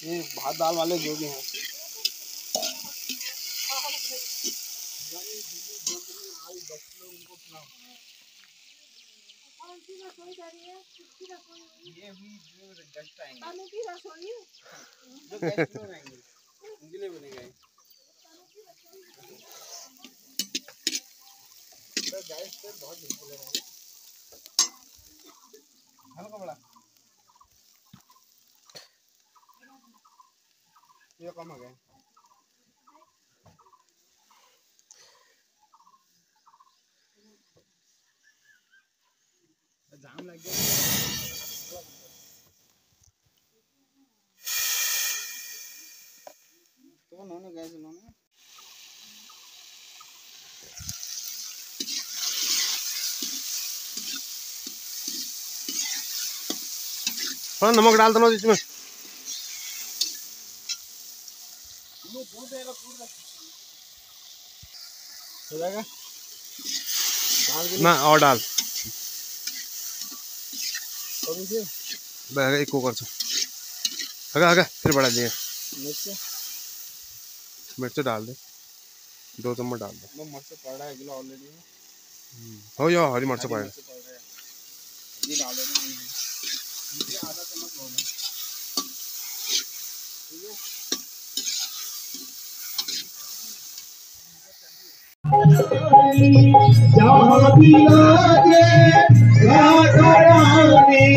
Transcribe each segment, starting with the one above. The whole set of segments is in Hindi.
ये भात दाल वाले जो भी हैं। ये भी जो गेस्ट आएंगे जो गेस्ट लोग आएंगे उनके लिए बनेगा। गैस पे बहुत मुश्किल है हल्का बड़ा ये कम हो गया। जाम लग गया तो उन्होंने गैस उन्होंने हाँ नमक डाल दो इसमें। हो जाएगा ना और डाल और एक कुकर से आगा फिर बढ़ा दिए। मिर्च डाल दे 2 चम्मच डाल दे। मिर्च पड़ रहा है किलो ऑलरेडी हो जाओ हरी मिर्च पड़ रहा है। ये डाल दो आधा चम्मच हो गया। जहाँ भी लागे राधा रानी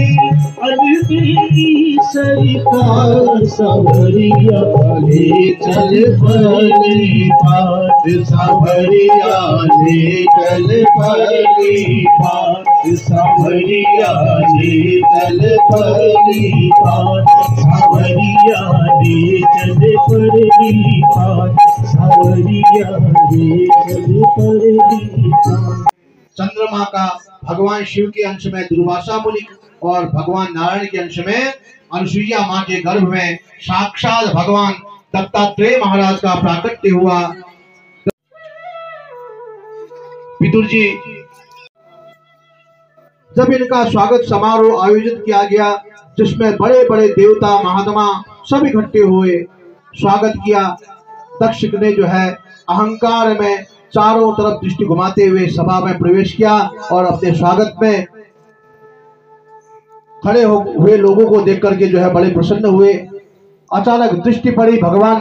अजमेरी सरकार सवरिया ले चल पली बात सवरिया ले चल पली बात सवरिया ले चल पली बात सवरिया ले चल पली बात सवरिया ले चल पली बात। चंद्रमा का भगवान शिव के अंश में दुर्वासा मुनि और भगवान नारायण के अंश में अनुसुईया माँ के गर्भ में साक्षात भगवान दत्तात्रेय महाराज का प्राकट्य हुआ। पितुर जी जब इनका स्वागत समारोह आयोजित किया गया जिसमें बड़े बड़े देवता महात्मा सब इकट्ठे हुए स्वागत किया। दक्ष ने जो है अहंकार में चारों तरफ दृष्टि घुमाते हुए सभा में प्रवेश किया और अपने स्वागत में खड़े हुए लोगों को देख करके जो है बड़े प्रसन्न हुए। अचानक दृष्टि पड़ी भगवान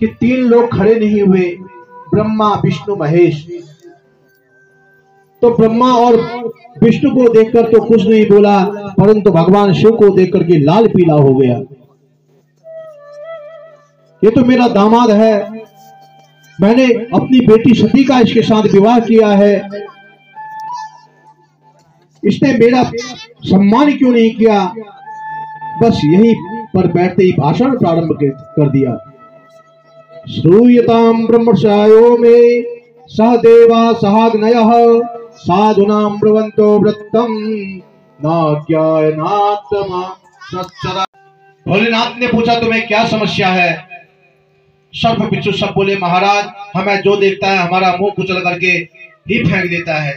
कि 3 लोग खड़े नहीं हुए, ब्रह्मा विष्णु महेश। तो ब्रह्मा और विष्णु को देखकर तो कुछ नहीं बोला परंतु भगवान शिव को देख करके लाल पीला हो गया। ये तो मेरा दामाद है, मैंने अपनी बेटी सती का इसके साथ विवाह किया है, इसने मेरा सम्मान क्यों नहीं किया। बस यहीं पर बैठते ही भाषण प्रारंभ कर दिया। श्रूयताम ब्रह्मचार्यो में सहदेवा सहाग्नयः साधुनां ब्रुवन्तो वृत्तम नाज्ञायनात्मा सच्चरा। भोलेनाथ ने पूछा तुम्हें क्या समस्या है। सर्प बिच्छू सब बोले महाराज हमें जो देखता है हमारा मुंह कुचल करके ही फेंक देता है,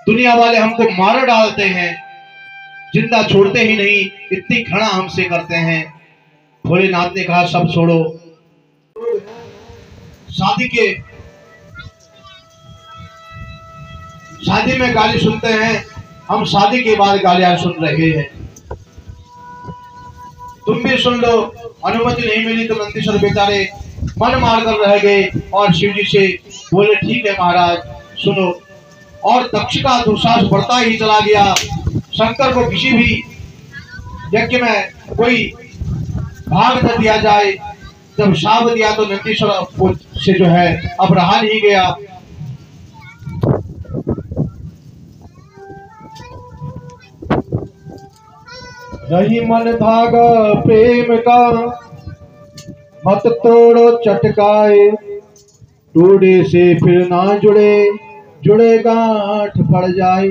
दुनिया वाले हमको मार डालते हैं, जिंदा छोड़ते ही नहीं, इतनी घृणा हमसे करते हैं। भोलेनाथ ने कहा सब छोड़ो, शादी में गाली सुनते हैं, हम शादी के बाद गालियां सुन रहे हैं, तुम भी सुन लो। अनुमति नहीं मिली तो नंदीश्वर बेचारे मन मार कर रह गए और शिव जी से बोले ठीक है महाराज सुनो। और दक्ष का दुस्साहस बढ़ता ही चला गया। शंकर को किसी भी यज्ञ में कोई भाग न दिया जाए। जब शाप दिया तो नंदीश्वर से जो है अब रहा नहीं गया। रही मन धागा प्रेम का मत तोड़ो चटकाए, टूटे से फिर ना जुड़े, जुड़े गांठ पड़ जाए।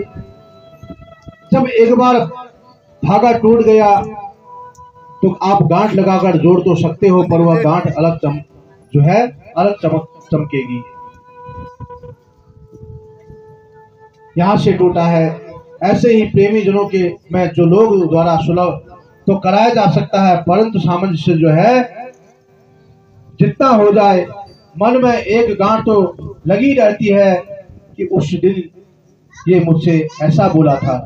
जब एक बार धागा टूट गया तो आप गांठ लगाकर जोड़ तो सकते हो पर वह गांठ अलग चमकेगी। यहां से टूटा है। ऐसे ही प्रेमी जनों के में जो लोग द्वारा सुलभ तो कराया जा सकता है, परंतु सामंजस्य जो है जितना हो जाए, मन में एक गांठ तो लगी रहती है कि उस दिन ये मुझसे ऐसा बोला था।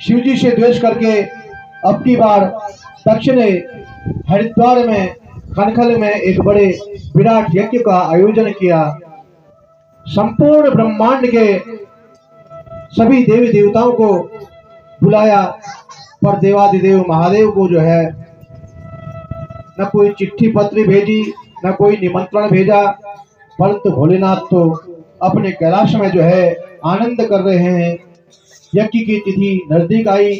शिव जी से द्वेष करके अब की बार दक्ष ने हरिद्वार में खनखल में एक बड़े विराट यज्ञ का आयोजन किया। संपूर्ण ब्रह्मांड के सभी देवी देवताओं को बुलाया, पर देवादिदेव महादेव को जो है न कोई चिट्ठी पत्र भेजी, न कोई निमंत्रण भेजा, परंतु भोलेनाथ तो अपने कैलाश में जो है आनंद कर रहे हैं। यज्ञ की तिथि नजदीक आई,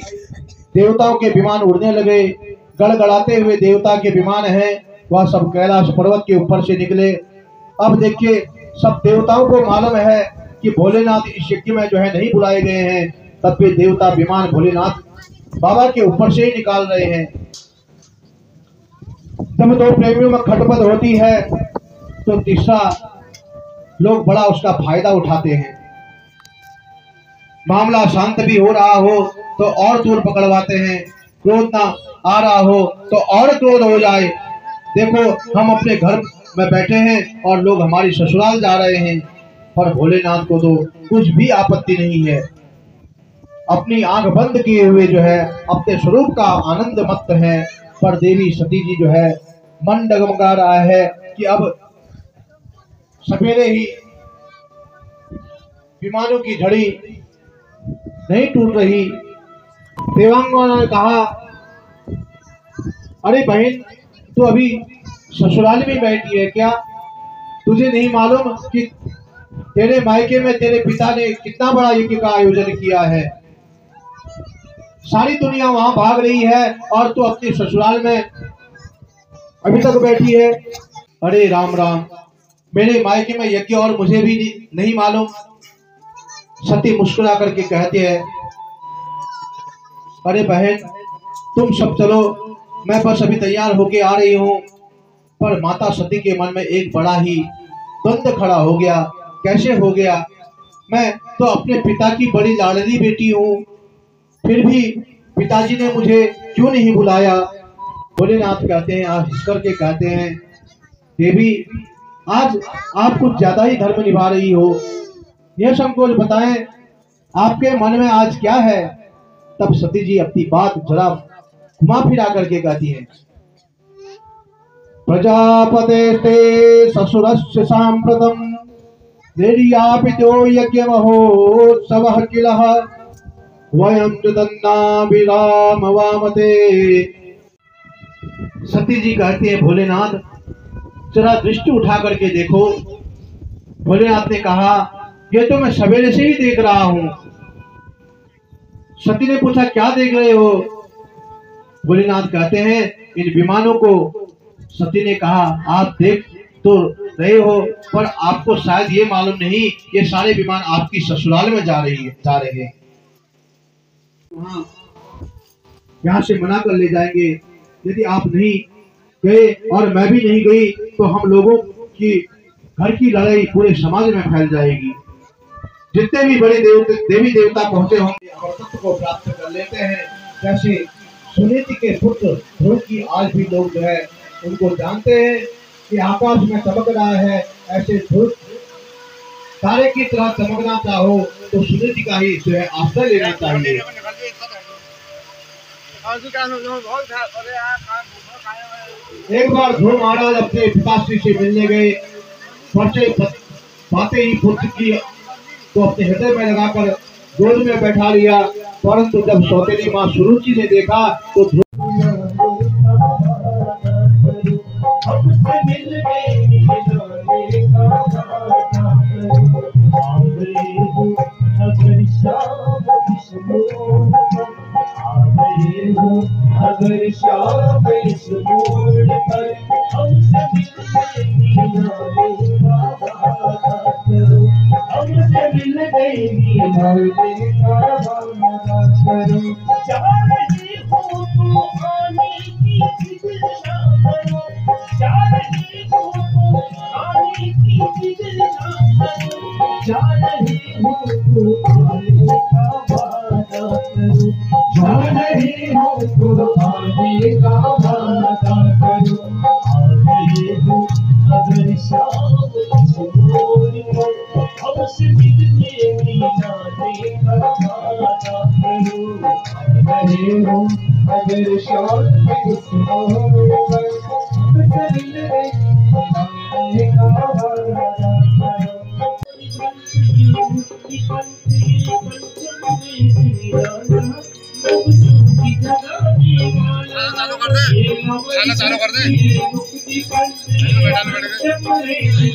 देवताओं के विमान उड़ने लगे, गड़गड़ाते हुए देवता के विमान हैं वह सब कैलाश पर्वत के ऊपर से निकले। अब देखिए, सब देवताओं को मालूम है कि भोलेनाथ इस यज्ञ में जो है नहीं बुलाए गए हैं, तब भी देवता विमान भोलेनाथ बाबा के ऊपर से ही निकाल रहे हैं। जब दो प्रेमियों में खटपट होती है तो तीसरा लोग बड़ा उसका फायदा उठाते हैं। मामला शांत भी हो रहा हो तो और दूर पकड़वाते हैं, क्रोध ना आ रहा हो तो और क्रोध हो जाए। देखो, हम अपने घर में बैठे हैं और लोग हमारी ससुराल जा रहे हैं, पर भोलेनाथ को तो कुछ भी आपत्ति नहीं है। अपनी आंख बंद किए हुए जो है अपने स्वरूप का आनंद मत है। पर देवी सती जी जो है मन डगमगा रहा है कि अब सवेरे ही विमानों की झड़ी नहीं टूट रही। देवांगना ने कहा, अरे बहन, तू अभी ससुराल में बैठी है क्या? तुझे नहीं मालूम कि तेरे मायके में तेरे पिता ने कितना बड़ा यज्ञ का आयोजन किया है? सारी दुनिया वहां भाग रही है और तू अपने ससुराल में अभी तक बैठी है। अरे राम राम, मेरे मायके में यज्ञ और मुझे भी नहीं मालूम। सती मुस्कुरा करके कहती है, अरे बहन, तुम सब चलो, मैं बस अभी तैयार होके आ रही हूँ। पर माता सती के मन में एक बड़ा ही द्वंद्व खड़ा हो गया। कैसे हो गया? मैं तो अपने पिता की बड़ी लाडली बेटी हूँ, फिर भी पिताजी ने मुझे क्यों नहीं बुलाया? भोलेनाथ कहते हैं, आज हंस करके कहते हैं, देवी, आज आप कुछ ज्यादा ही धर्म निभा रही हो। यह संकोच बताएं, आपके मन में आज क्या है? तब सती जी अपनी बात जरा घुमा फिरा करके कहती है, प्रजापते ससुरस्य सांप्रतम निर्यापितो यज्ञ महोत्सवः किलः वयं जदन्ना विराम वामते। सती जी कहती है, भोलेनाथ, जरा दृष्टि उठा करके देखो। भोलेनाथ ने कहा, ये तो मैं सवेरे से ही देख रहा हूं। सती ने पूछा, क्या देख रहे हो? भोलेनाथ कहते हैं, इन विमानों को। सती ने कहा, आप देख तो रहे हो, पर आपको शायद ये मालूम नहीं, ये सारे विमान आपकी ससुराल में जा रहे हैं। यहाँ से मना कर ले जाएंगे। यदि आप नहीं गए और मैं भी नहीं गई तो हम लोगों की घर की लड़ाई पूरे समाज में फैल जाएगी। जितने भी बड़े देवी देवता पहुंचे होंगे अमरत्व को प्राप्त कर लेते हैं। जैसे सुनीति के पुत्र ध्रुव की आज भी लोग जो है उनको जानते हैं कि आकाश में चमक रहा है। ऐसे ध्रुव तारे की तरह चमकना चाहो तो सुनीति का ही जो है आश्रय लेना चाहिए। एक बार ध्रुव महाराज अपने पिताश्री से मिलने गए। परिचय पाते ही पुत्र की तो अपने हृदय में लगाकर गोद में बैठा लिया, परंतु जब सौतेली माँ सुरुचि ने देखा तो अगर शाम इस मोड़ पर हमसे मिल गई जा रही हूँ जा रहे हो कुर्बानी का वादा करो, आ रहे हो अगर शाम को हमसे मिलने मीनारे का वादा करो, आ रहे हो अगर शाम को हमसे मिलने मीनारे का वादा चालू कर दे, चालू कर दे।